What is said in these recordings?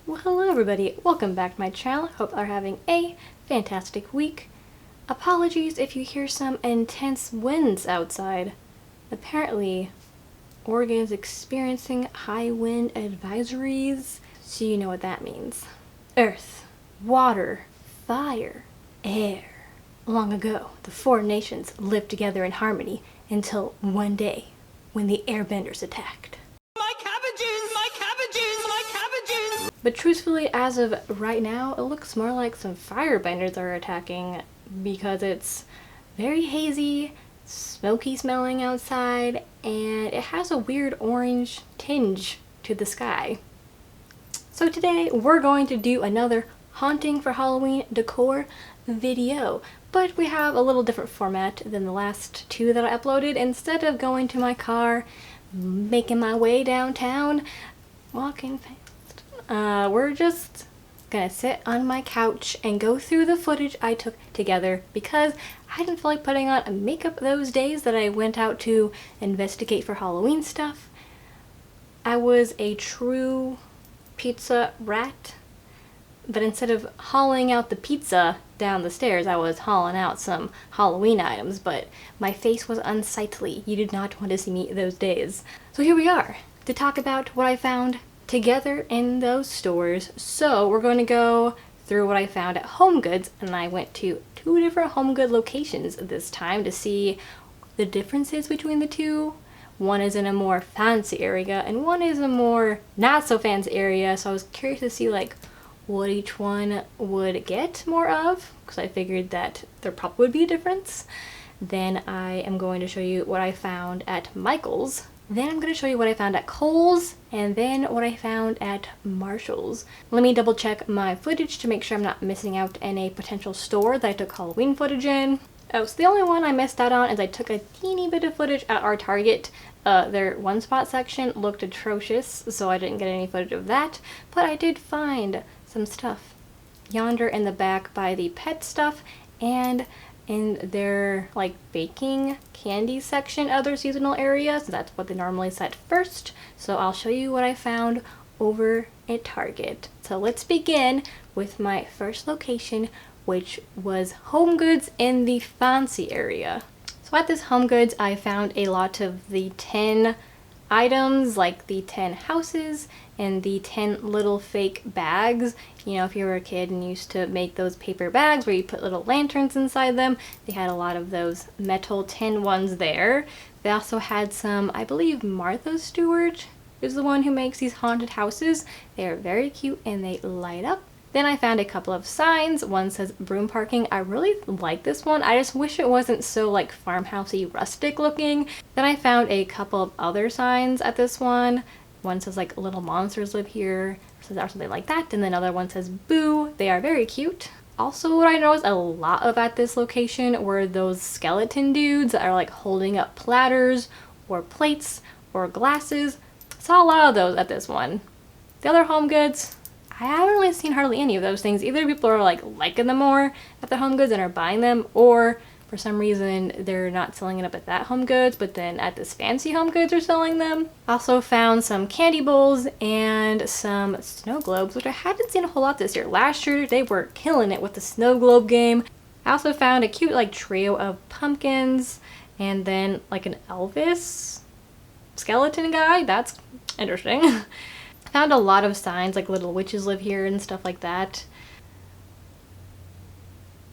Well, hello everybody, welcome back to my channel. Hope you're having a fantastic week. Apologies if you hear some intense winds outside. Apparently, Oregon is experiencing high wind advisories, so you know what that means. Earth, water, fire, air. Long ago, the four nations lived together in harmony until one day, when the airbenders attacked. But truthfully, as of right now, it looks more like some firebenders are attacking because it's very hazy, smoky smelling outside, and it has a weird orange tinge to the sky. So today we're going to do another Haunting for Halloween decor video, but we have a little different format than the last two that I uploaded. Instead of going to my car, making my way downtown, walking fast, we're just gonna sit on my couch and go through the footage I took together because I didn't feel like putting on makeup those days that I went out to investigate for Halloween stuff. I was a true pizza rat, but instead of hauling out the pizza down the stairs, I was hauling out some Halloween items, but my face was unsightly. You did not want to see me those days. So here we are to talk about what I found together in those stores. So we're going to go through what I found at HomeGoods, and I went to two different HomeGood locations this time to see the differences between the two. One is in a more fancy area and one is a more not so fancy area, so I was curious to see like what each one would get more of, because I figured that there probably would be a difference. Then I am going to show you what I found at Michael's. Then I'm going to show you what I found at Kohl's, and then what I found at Marshall's. Let me double check my footage to make sure I'm not missing out in a potential store that I took Halloween footage in. Oh, so the only one I missed out on is I took a teeny bit of footage at our Target. Their one spot section looked atrocious, so I didn't get any footage of that, but I did find some stuff yonder in the back by the pet stuff and in their like baking candy section, other seasonal areas. That's what they normally set first, so I'll show you what I found over at Target. So let's begin with my first location, which was HomeGoods in the fancy area. So at this HomeGoods I found a lot of the 10 items, like the 10 houses and the 10 little fake bags. You know, if you were a kid and used to make those paper bags where you put little lanterns inside them, they had a lot of those metal tin ones there. They also had some, I believe Martha Stewart is the one who makes these haunted houses. They are very cute and they light up. Then I found a couple of signs. One says broom parking. I really like this one. I just wish it wasn't so like farmhousey rustic looking. Then I found a couple of other signs at this one. One says like little monsters live here, or something like that. And then another one says boo. They are very cute. Also, what I noticed a lot of at this location were those skeleton dudes that are like holding up platters or plates or glasses. Saw a lot of those at this one. The other HomeGoods, I haven't really seen hardly any of those things. Either people are like liking them more at the HomeGoods and are buying them, or for some reason they're not selling it up at that HomeGoods, but then at this fancy HomeGoods are selling them. Also found some candy bowls and some snow globes, which I haven't seen a whole lot this year. Last year they were killing it with the snow globe game. I also found a cute like trio of pumpkins and then like an Elvis skeleton guy. That's interesting. Found a lot of signs like little witches live here and stuff like that.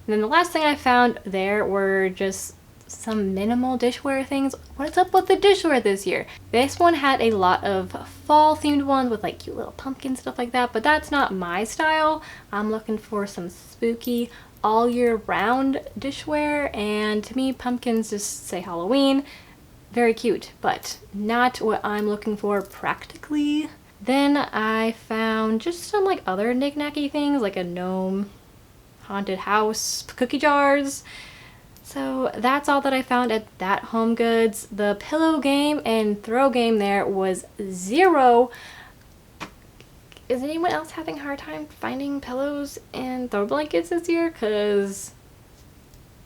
And then the last thing I found there were just some minimal dishware things. What's up with the dishware this year? This one had a lot of fall themed ones with like cute little pumpkins, stuff like that, but that's not my style. I'm looking for some spooky all year round dishware, and to me pumpkins just say Halloween. Very cute, but not what I'm looking for practically. Then I found just some like other knick-knacky things, like a gnome, haunted house, cookie jars. So that's all that I found at that HomeGoods. The pillow game and throw game there was 0. Is anyone else having a hard time finding pillows and throw blankets this year? Because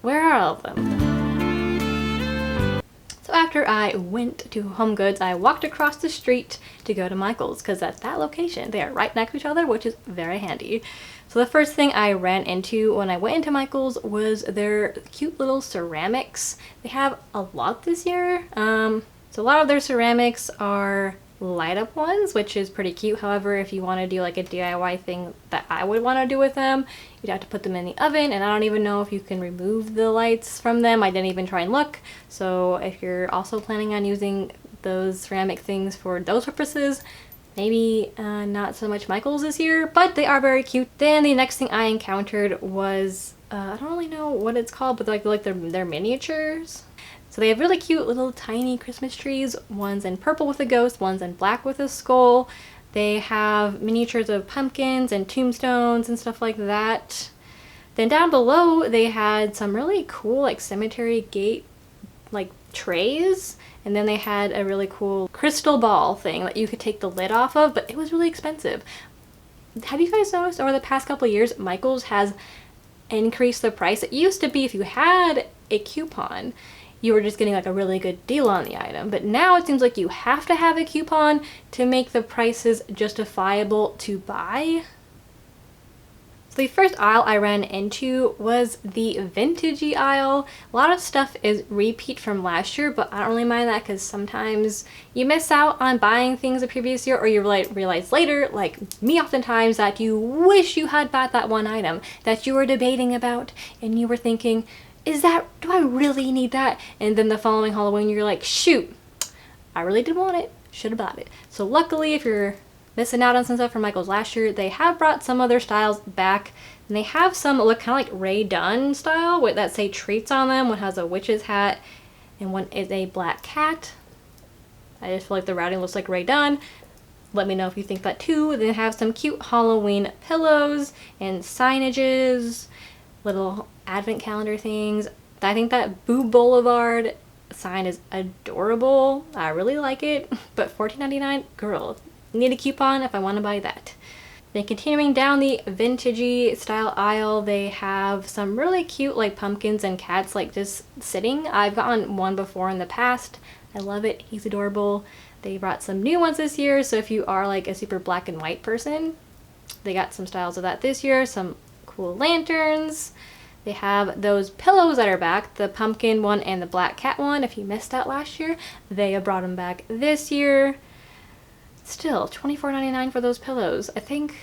where are all of them? So after I went to HomeGoods, I walked across the street to go to Michael's because at that location, they are right next to each other, which is very handy. So the first thing I ran into when I went into Michael's was their cute little ceramics. They have a lot this year. So a lot of their ceramics are light up ones, which is pretty cute. However, if you want to do like a DIY thing that I would want to do with them, you'd have to put them in the oven, and I don't even know if you can remove the lights from them. I didn't even try and look. So if you're also planning on using those ceramic things for those purposes, maybe not so much Michael's this year, but they are very cute. Then the next thing I encountered was I don't really know what it's called, but like they're miniatures. So they have really cute little tiny Christmas trees, one's in purple with a ghost, one's in black with a skull. They have miniatures of pumpkins and tombstones and stuff like that. Then down below they had some really cool like cemetery gate like trays, and then they had a really cool crystal ball thing that you could take the lid off of, but it was really expensive. Have you guys noticed over the past couple of years Michael's has increased the price? It used to be if you had a coupon, you were just getting like a really good deal on the item, but now it seems like you have to have a coupon to make the prices justifiable to buy. So the first aisle I ran into was the Vintagey aisle. A lot of stuff is repeat from last year, but I don't really mind that because sometimes you miss out on buying things the previous year, or you realize later, like me oftentimes, that you wish you had bought that one item that you were debating about and you were thinking, do I really need that? And then the following Halloween you're like, shoot, I really did want it, should have bought it. So luckily, if you're missing out on some stuff from Michael's last year, they have brought some of their styles back, and they have some that look kind of like Ray Dunn style with that say treats on them. One has a witch's hat and one is a black cat. I just feel like the routing looks like Ray Dunn. Let me know if you think that too. They have some cute Halloween pillows and signages, little advent calendar things. I think that Boo Boulevard sign is adorable. I really like it, but $14.99, girl, need a coupon if I want to buy that. Then continuing down the vintagey style aisle, they have some really cute like pumpkins and cats like just sitting. I've gotten one before in the past. I love it. He's adorable. They brought some new ones this year, so if you are like a super black and white person, they got some styles of that this year. Some cool lanterns. They have those pillows that are back, the pumpkin one and the black cat one. If you missed that last year, they have brought them back this year. Still, $24.99 for those pillows. I think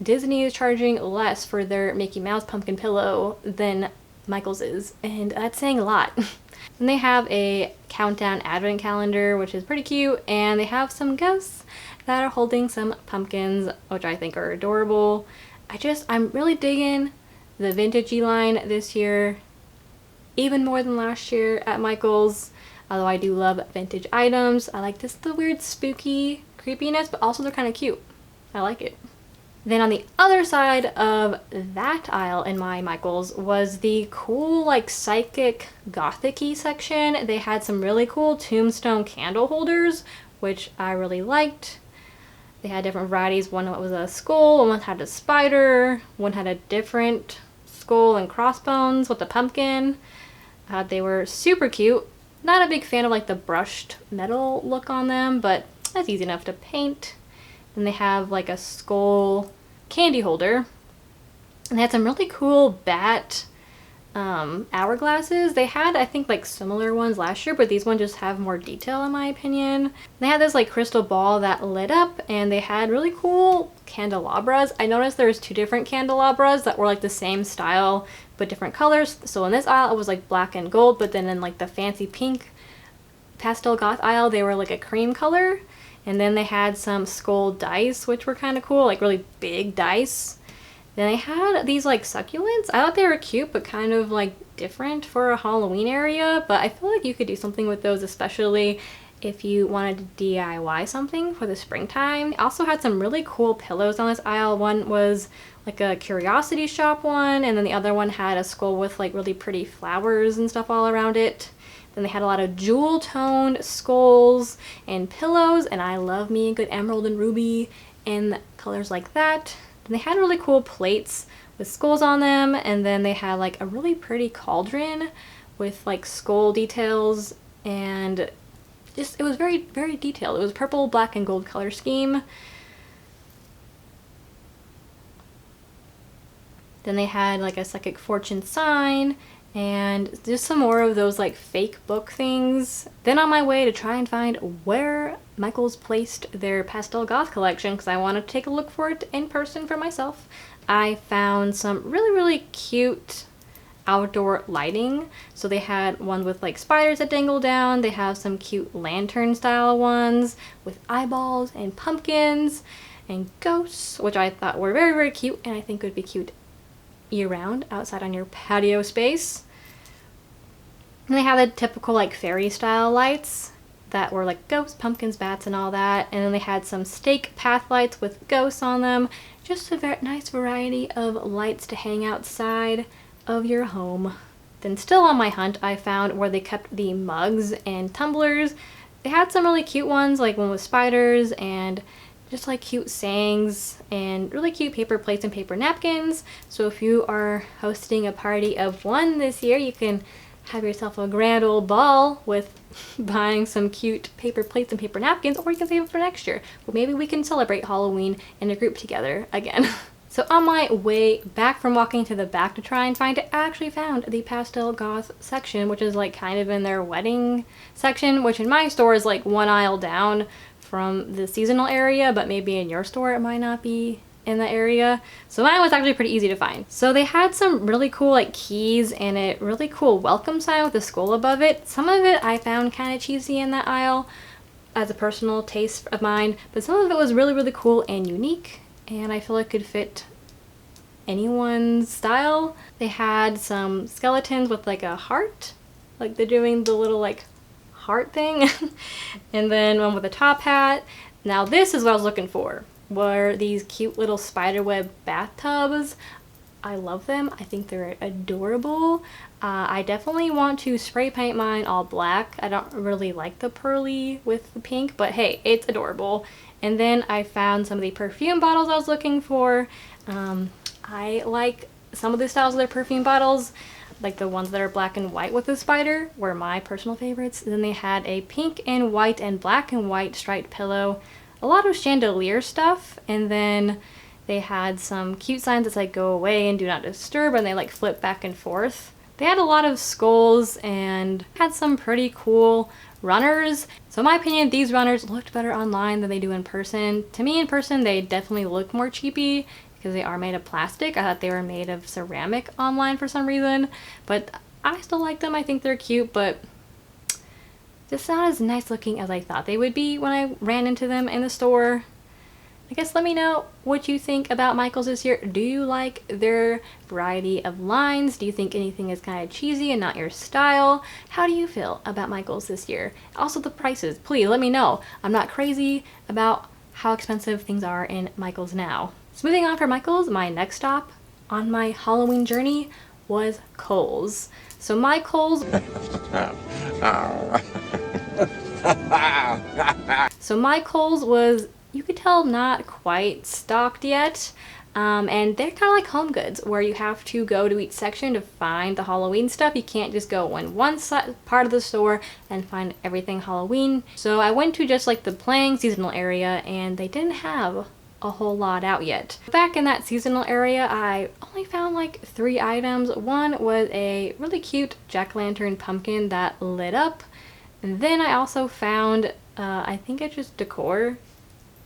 Disney is charging less for their Mickey Mouse pumpkin pillow than Michael's is, and that's saying a lot. Then they have a countdown advent calendar, which is pretty cute, and they have some ghosts that are holding some pumpkins, which I think are adorable. I'm really digging the vintagey line this year, even more than last year at Michael's. Although I do love vintage items. I like this, the weird spooky creepiness, but also they're kind of cute. I like it. Then on the other side of that aisle in my Michael's was the cool like psychic gothic-y section. They had some really cool Tombstone candle holders, which I really liked. They had different varieties. One was a skull, one had a spider, one had a different skull and crossbones with a pumpkin. They were super cute. Not a big fan of like the brushed metal look on them, but that's easy enough to paint. Then they have like a skull candy holder. And they had some really cool bat hourglasses. They had, I think, like similar ones last year, but these ones just have more detail in my opinion. They had this like crystal ball that lit up, and they had really cool candelabras. I noticed there was two different candelabras that were like the same style but different colors. So in this aisle it was like black and gold, but then in like the fancy pink pastel goth aisle they were like a cream color. And then they had some skull dice, which were kind of cool, like really big dice. Then they had these like succulents. I thought they were cute, but kind of like different for a Halloween area. But I feel like you could do something with those, especially if you wanted to DIY something for the springtime. They also had some really cool pillows on this aisle. One was like a curiosity shop one, and then the other one had a skull with like really pretty flowers and stuff all around it. Then they had a lot of jewel toned skulls and pillows, and I love me a good emerald and ruby and colors like that. Then they had really cool plates with skulls on them, and then they had like a really pretty cauldron with like skull details and just, it was very, very detailed. It was purple, black, and gold color scheme. Then they had like a psychic fortune sign and just some more of those like fake book things. Then on my way to try and find where Michaels placed their pastel goth collection, because I wanted to take a look for it in person for myself, I found some really, really cute outdoor lighting. So they had one with like spiders that dangle down. They have some cute lantern style ones with eyeballs and pumpkins and ghosts, which I thought were very, very cute, and I think would be cute year-round outside on your patio space. And they had the typical like fairy style lights that were like ghosts, pumpkins, bats, and all that. And then they had some stake path lights with ghosts on them. Just a very nice variety of lights to hang outside of your home. Then still on my hunt, I found where they kept the mugs and tumblers. They had some really cute ones, like one with spiders and just like cute sayings and really cute paper plates and paper napkins. So if you are hosting a party of one this year, you can have yourself a grand old ball with buying some cute paper plates and paper napkins, or you can save it for next year. Well, maybe we can celebrate Halloween in a group together again. So on my way back from walking to the back to try and find it, I actually found the pastel goth section, which is like kind of in their wedding section, which in my store is like one aisle down from the seasonal area, but maybe in your store it might not be in the area. So mine was actually pretty easy to find. So they had some really cool like keys and a really cool welcome sign with a skull above it. Some of it I found kind of cheesy in that aisle as a personal taste of mine, but some of it was really, really cool and unique, and I feel like could fit anyone's style. They had some skeletons with like a heart, like they're doing the little like heart thing. And then one with a top hat. Now this is what I was looking for, were these cute little spiderweb bathtubs. I love them. I think they're adorable. I definitely want to spray paint mine all black. I don't really like the pearly with the pink, but hey, it's adorable. And then I found some of the perfume bottles I was looking for. I like some of the styles of their perfume bottles, like the ones that are black and white with the spider were my personal favorites. Then they had a pink and white and black and white striped pillow, a lot of chandelier stuff, and then they had some cute signs that said go away and do not disturb, and they like flip back and forth. They had a lot of skulls and had some pretty cool runners. So in my opinion, these runners looked better online than they do in person. To me in person, they definitely look more cheapy, because they are made of plastic. I thought they were made of ceramic online for some reason, but I still like them. I think they're cute, but just not as nice looking as I thought they would be when I ran into them in the store. I guess let me know what you think about Michaels this year. Do you like their variety of lines? Do you think anything is kind of cheesy and not your style? How do you feel about Michaels this year? Also the prices, please let me know. I'm not crazy about how expensive things are in Michaels now. So moving on from Michaels, my next stop on my Halloween journey was Kohl's. So my Kohl's was, you could tell, not quite stocked yet. And they're kind of like HomeGoods, where you have to go to each section to find the Halloween stuff. You can't just go in one part of the store and find everything Halloween. So I went to just like the plain seasonal area, and they didn't have a whole lot out yet. Back in that seasonal area, I only found like 3 items. One was a really cute jack-o'-lantern pumpkin that lit up. And then I also found, I think it's just Decor.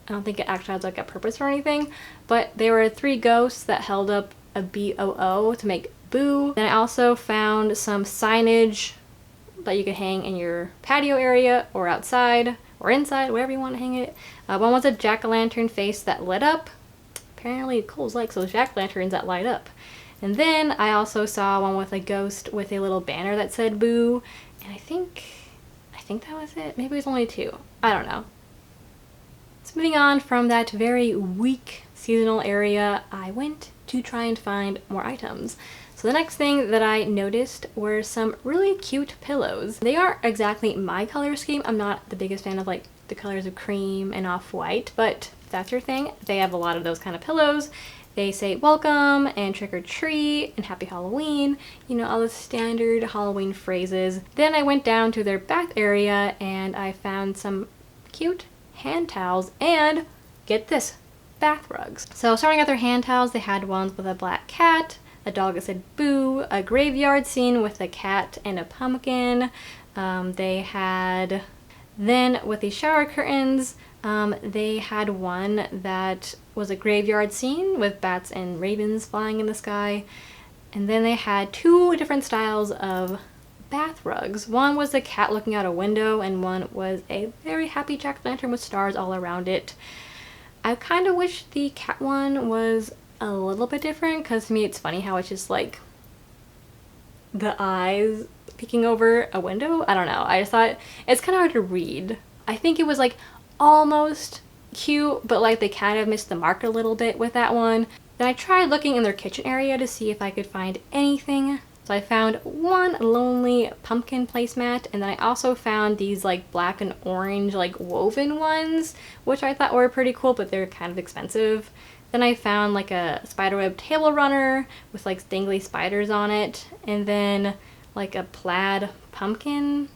I don't think it actually has like a purpose or anything, but there were 3 ghosts that held up a BOO to make boo. Then I also found some signage that you could hang in your patio area or outside or inside, wherever you want to hang it. One was a jack-o'-lantern face that lit up. Apparently Kohl's likes those jack-o'-lanterns that light up. And then I also saw one with a ghost with a little banner that said boo, and I think that was it. Maybe it was only 2. I don't know. So moving on from that very weak seasonal area, I went to try and find more items. So the next thing that I noticed were some really cute pillows. They aren't exactly my color scheme. I'm not the biggest fan of like the colors of cream and off-white, but if that's your thing. They have a lot of those kind of pillows. They say welcome and trick or treat and happy Halloween, you know, all the standard Halloween phrases. Then I went down to their bath area and I found some cute hand towels and, get this, bath rugs. So starting at their hand towels, they had ones with a black cat, a dog that said boo, a graveyard scene with a cat and a pumpkin. They had, then with the shower curtains, they had one that was a graveyard scene with bats and ravens flying in the sky. And then they had two different styles of bath rugs. One was a cat looking out a window and one was a very happy jack-o'-lantern with stars all around it. I kind of wish the cat one was a little bit different, because to me it's funny how it's just like the eyes peeking over a window. I don't know. I just thought it's kind of hard to read. I think it was like almost cute, but like they kind of missed the mark a little bit with that one. Then I tried looking in their kitchen area to see if I could find anything. So I found one lonely pumpkin placemat, and then I also found these like black and orange like woven ones, which I thought were pretty cool, but they're kind of expensive. Then I found like a spiderweb table runner with like dangly spiders on it, and then like a plaid pumpkin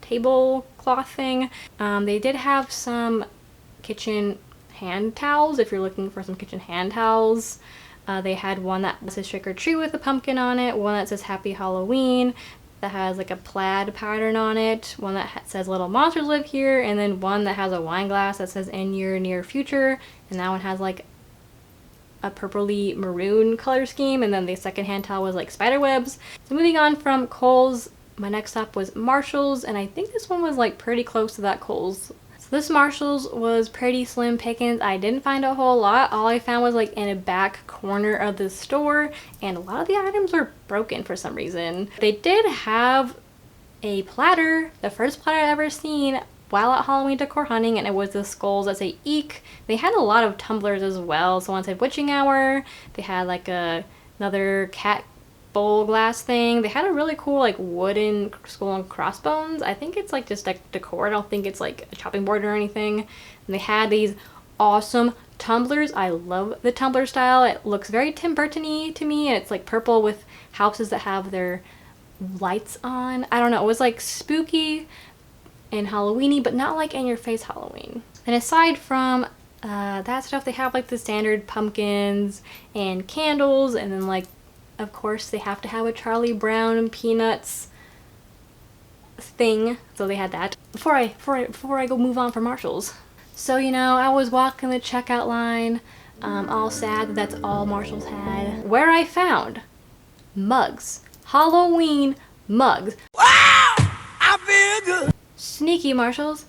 tablecloth thing. They did have some kitchen hand towels if you're looking for some kitchen hand towels. They had one that says trick or treat with a pumpkin on it, one that says happy Halloween that has like a plaid pattern on it, one that says little monsters live here, and then one that has a wine glass that says in your near future, and that one has like a purpley maroon color scheme, and then the second hand towel was like spider webs. So moving on from Kohl's, my next stop was Marshall's, and I think this one was like pretty close to that Kohl's. So this Marshall's was pretty slim pickings. I didn't find a whole lot. All I found was like in a back corner of the store, and a lot of the items were broken for some reason. They did have a platter, the first platter I've ever seen while at Halloween decor hunting, and it was the skulls that say eek. They had a lot of tumblers as well. So one said witching hour. They had like another cat bowl glass thing. They had a really cool like wooden skull and crossbones. I think it's like just like decor. I don't think it's like a chopping board or anything. And they had these awesome tumblers. I love the tumbler style. It looks very Tim Burton-y to me, and it's like purple with houses that have their lights on. I don't know. It was like spooky and Halloween-y, but not like in your face Halloween. And aside from that stuff, they have like the standard pumpkins and candles, and then like of course they have to have a Charlie Brown Peanuts thing, so they had that. Before I go move on from Marshall's, so you know, I was walking the checkout line, all sad that that's all Marshall's had, where I found mugs, Halloween mugs. Wow, I feel good. Sneaky Marshall's,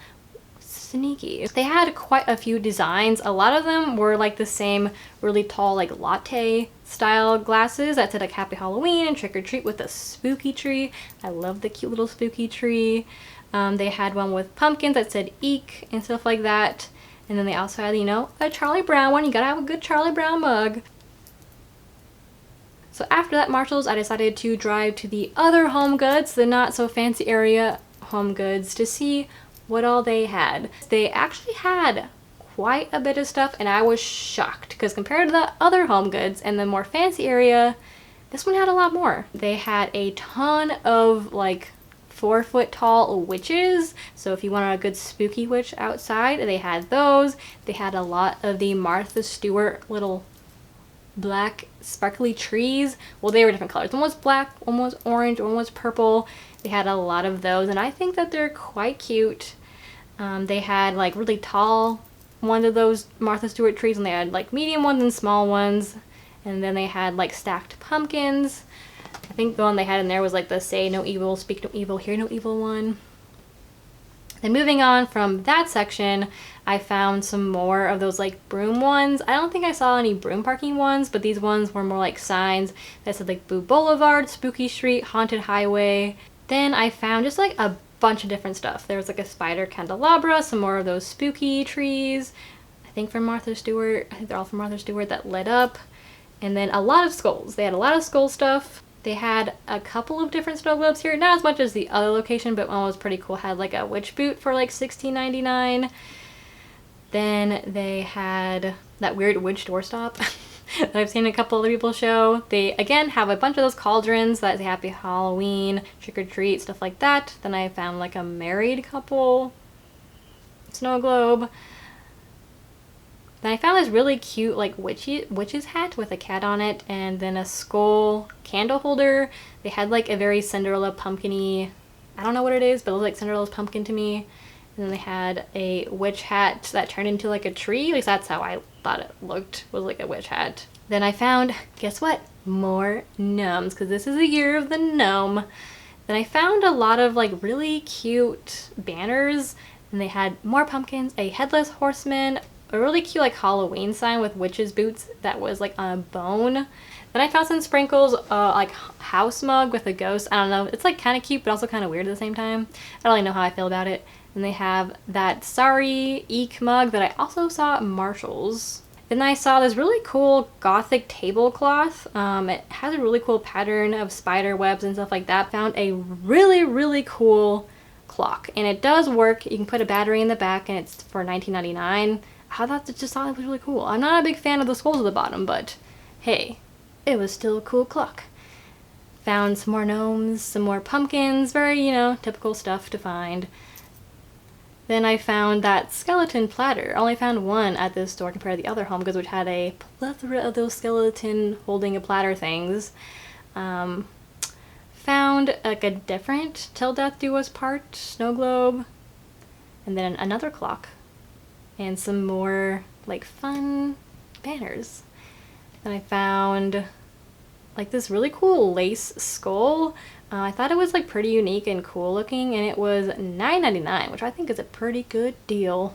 sneaky. They had quite a few designs. A lot of them were like the same really tall like latte style glasses that said like happy Halloween and trick or treat with a spooky tree. I love the cute little spooky tree. They had one with pumpkins that said eek and stuff like that. And then they also had, you know, a Charlie Brown one. You gotta have a good Charlie Brown mug. So after that Marshall's, I decided to drive to the other HomeGoods, the not so fancy area HomeGoods, to see what all they had. They actually had quite a bit of stuff, and I was shocked because compared to the other HomeGoods and the more fancy area, this one had a lot more. They had a ton of like 4-foot tall witches, so if you wanted a good spooky witch outside, they had those. They had a lot of the Martha Stewart little black sparkly trees. Well, they were different colors. One was black, one was orange, one was purple. They had a lot of those, and I think that they're quite cute. They had like really tall ones of those Martha Stewart trees, and they had like medium ones and small ones, and then they had like stacked pumpkins. I think the one they had in there was like the say no evil, speak no evil, hear no evil one. Then moving on from that section, I found some more of those like broom ones. I don't think I saw any broom parking ones, but these ones were more like signs that said like Boo Boulevard, Spooky Street, Haunted Highway. Then I found just like a bunch of different stuff. There was like a spider candelabra, some more of those spooky trees, I think from Martha Stewart. I think they're all from Martha Stewart that lit up. And then a lot of skulls. They had a lot of skull stuff. They had a couple of different snow globes here, not as much as the other location, but one was pretty cool. Had like a witch boot for like $16.99. Then they had that weird witch doorstop that I've seen a couple other people show. They again have a bunch of those cauldrons that say Happy Halloween, trick or treat, stuff like that. Then I found like a married couple snow globe. Then I found this really cute like witch's hat with a cat on it, and then a skull candle holder. They had like a very Cinderella pumpkin-y, I don't know what it is, but it looked like Cinderella's pumpkin to me. And then they had a witch hat that turned into like a tree. At least that's how I thought it looked, was like a witch hat. Then I found, guess what? More gnomes, because this is the year of the gnome. Then I found a lot of like really cute banners, and they had more pumpkins, a headless horseman, a really cute like Halloween sign with witch's boots that was like on a bone. Then I found some sprinkles, like house mug with a ghost. I don't know, it's like kind of cute but also kind of weird at the same time. I don't really know how I feel about it. And they have that Sorry Eek mug that I also saw at Marshall's. Then I saw this really cool gothic tablecloth. It has a really cool pattern of spider webs and stuff like that. Found a really cool clock, and it does work. You can put a battery in the back, and it's for $19.99. I just thought it was really cool. I'm not a big fan of the skulls at the bottom, but hey, it was still a cool clock. Found some more gnomes, some more pumpkins, very, you know, typical stuff to find. Then I found that skeleton platter. I only found one at this store compared to the other HomeGoods, which had a plethora of those skeleton holding a platter things. Found like a different Till Death Do Us Part snow globe, and then another clock, and some more like fun banners. Then I found like this really cool lace skull. I thought it was like pretty unique and cool looking, and it was $9.99, which I think is a pretty good deal.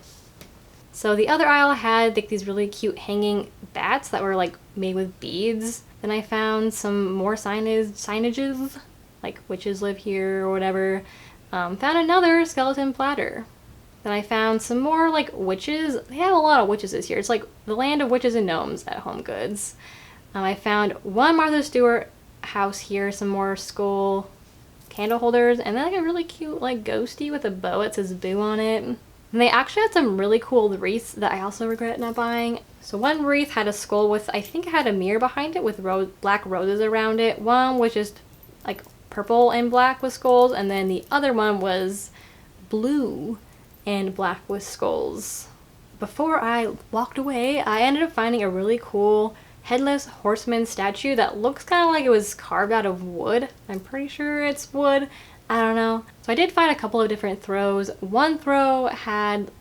So the other aisle had like these really cute hanging bats that were like made with beads. Then I found some more signages, like witches live here or whatever. Found another skeleton platter. Then I found some more like witches. They have a lot of witches this year. It's like the land of witches and gnomes at HomeGoods. I found one Martha Stewart house here, some more skull candle holders, and then like a really cute like ghosty with a bow that says boo on it. And they actually had some really cool wreaths that I also regret not buying. So one wreath had a skull with, I think it had a mirror behind it with black roses around it. One was just like purple and black with skulls, and then the other one was blue and black with skulls. Before I walked away, I ended up finding a really cool Headless Horseman statue that looks kind of like it was carved out of wood. I'm pretty sure it's wood. I don't know. So I did find a couple of different throws. One throw had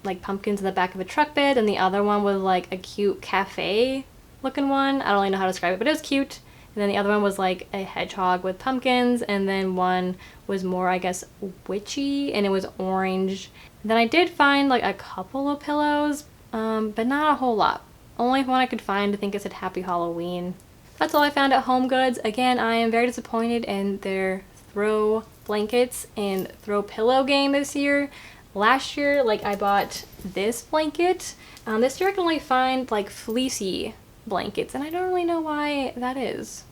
like pumpkins in the back of a truck bed, and the other one was like a cute cafe looking one. I don't really know how to describe it, but it was cute. And then the other one was like a hedgehog with pumpkins, and then one was more, I guess, witchy, and it was orange. And then I did find like a couple of pillows, but not a whole lot. Only one I could find, I think it said Happy Halloween. That's all I found at HomeGoods. Again, I am very disappointed in their throw blankets and throw pillow game this year. Last year, like, I bought this blanket. This year I can only find like fleecy blankets, and I don't really know why that is.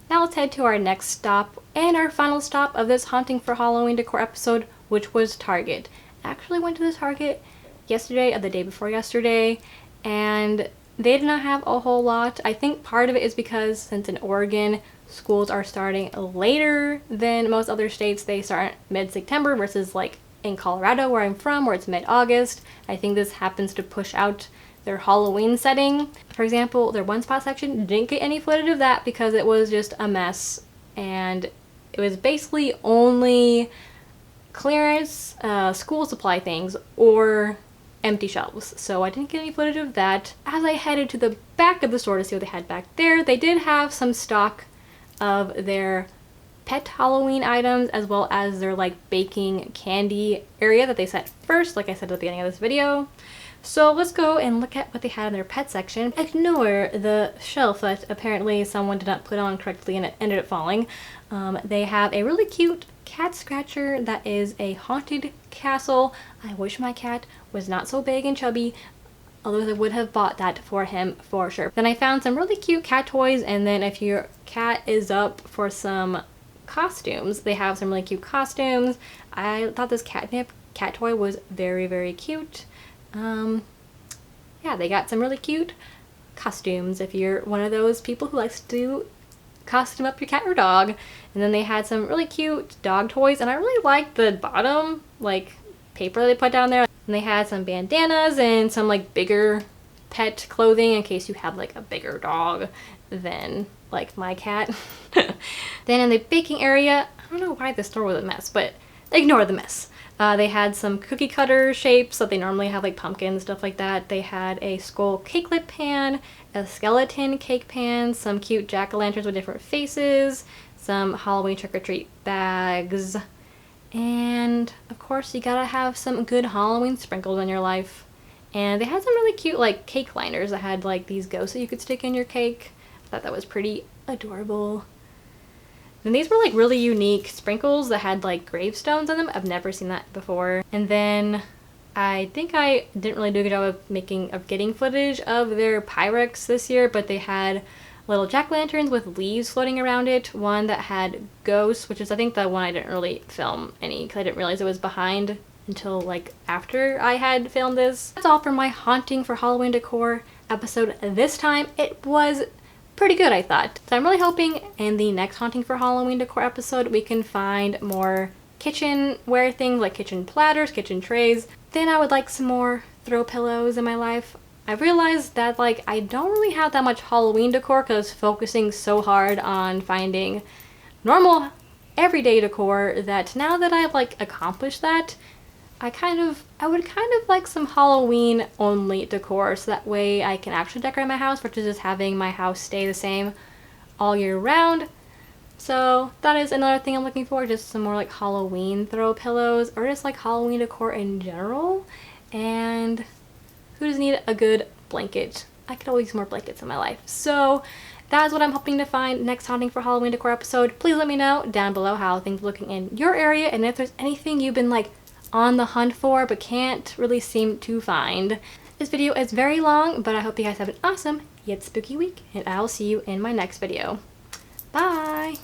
Now let's head to our next stop and our final stop of this Haunting for Halloween Decor episode, which was Target. I actually went to this Target yesterday or the day before yesterday, and they did not have a whole lot. I think part of it is because since in Oregon, schools are starting later than most other states. They start mid-September versus like in Colorado where I'm from, where it's mid-August. I think this happens to push out their Halloween setting. For example, their one spot section didn't get any footage of that because it was just a mess, and it was basically only clearance, school supply things, or empty shelves. So I didn't get any footage of that. As I headed to the back of the store to see what they had back there, they did have some stock of their pet Halloween items, as well as their like baking candy area that they set first, like I said at the beginning of this video. So let's go and look at what they had in their pet section. Ignore the shelf that apparently someone did not put on correctly and it ended up falling. They have a really cute cat scratcher that is a haunted castle. I wish my cat was not so big and chubby, although I would have bought that for him for sure. Then I found some really cute cat toys, and then if your cat is up for some costumes, they have some really cute costumes. I thought this catnip cat toy was very cute. Yeah, they got some really cute costumes if you're one of those people who likes to costume up your cat or dog. And then they had some really cute dog toys, and I really liked the bottom like paper they put down there. And they had some bandanas and some like bigger pet clothing in case you have like a bigger dog than like my cat. Then in the baking area, I don't know why the store was a mess, but ignore the mess. They had some cookie cutter shapes that they normally have, like pumpkins, stuff like that. They had a skull cakelet pan, a skeleton cake pan, some cute jack-o'-lanterns with different faces, some Halloween trick-or-treat bags, and of course you gotta have some good Halloween sprinkles in your life. And they had some really cute like cake liners that had like these ghosts that you could stick in your cake. I thought that was pretty adorable. And these were like really unique sprinkles that had like gravestones on them. I've never seen that before. And then I think I didn't really do a good job of getting footage of their Pyrex this year, but they had little jack-lanterns with leaves floating around it. One that had ghosts, which is I think the one I didn't really film any because I didn't realize it was behind until like after I had filmed this. That's all for my haunting for Halloween decor episode this time. It was pretty good, I thought. So I'm really hoping in the next haunting for Halloween decor episode we can find more kitchenware things like kitchen platters, kitchen trays. Then I would like some more throw pillows in my life. I realized that like I don't really have that much Halloween decor because I was focusing so hard on finding normal everyday decor that now that I've like accomplished that, I would kind of like some Halloween only decor so that way I can actually decorate my house versus just having my house stay the same all year round. So that is another thing I'm looking for, just some more like Halloween throw pillows or just like Halloween decor in general. And who doesn't need a good blanket? I could always use more blankets in my life. So that is what I'm hoping to find next haunting for Halloween decor episode. Please let me know down below how things are looking in your area and if there's anything you've been like on the hunt for but can't really seem to find. This video is very long, but I hope you guys have an awesome yet spooky week, and I'll see you in my next video. Bye!